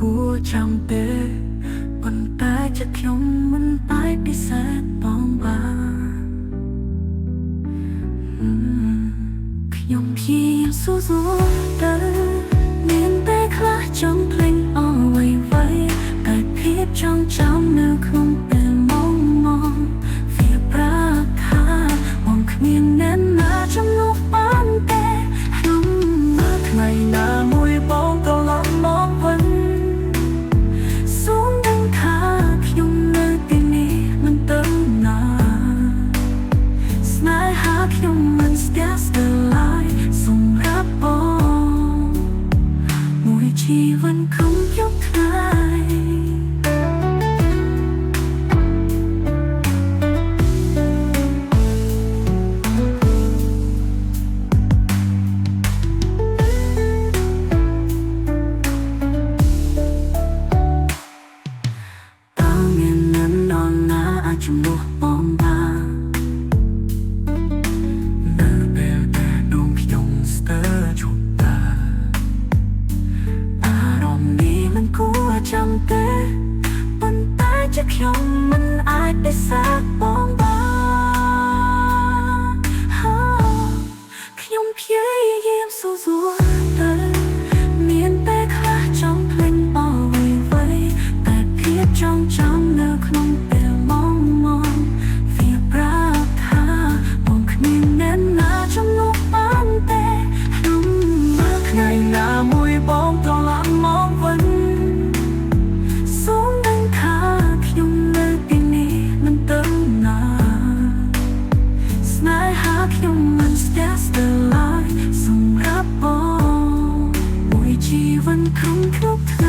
គួរចាំទេប៉ុន្តែចិត្តខ្ញុំមិនតែពិសេសបងបានខ្ញុំព្យាយាមស៊ូស៊ូទៅមានតែខ្លះចង់ភ្លេចអស់អ្វីតែភាពចងចាំនៅក្នុងពេលមងវាប្រាប់ថាបងគ្មានអ្នកណាចំនួនបានទេខ្ញុំមើលថ្ងៃណាមួយបងត្រឡប់មកវិញសូមដឹងថាខ្ញុំនៅទីនេះមិនទៅណាស្នេហាខ្ញុំមិនស្ទះស្ទើរឡើយសម្រាប់បងមួយជីវិតខ្ញុំយកថ្ងៃជំនួសបងបាននៅពេលដែលដួងខ្ញុំស្ទើរជប់តាអារម្មណ៍នេះមិនគួរចាំទេប៉ុន្តែចិត្តខ្ញុំមិនអាចបិទបងបានខ្ញុំព្យាយាមស៊ូស៊ូទៅមានតែខ្លះចង់ភ្លេចអស់អ្វីតែភាពចងចាំនៅក្នុងមួយបងត្រឡប់មកវិញសូមដឹងថាខ្ញុំនៅទីនេះមិនទៅណាស្នេហាខ្ញុំមិនស្ទះស្ទើរឡើយសម្រាប់បងមួយជីវិតក្នុងគ្រប់ថ្ងៃ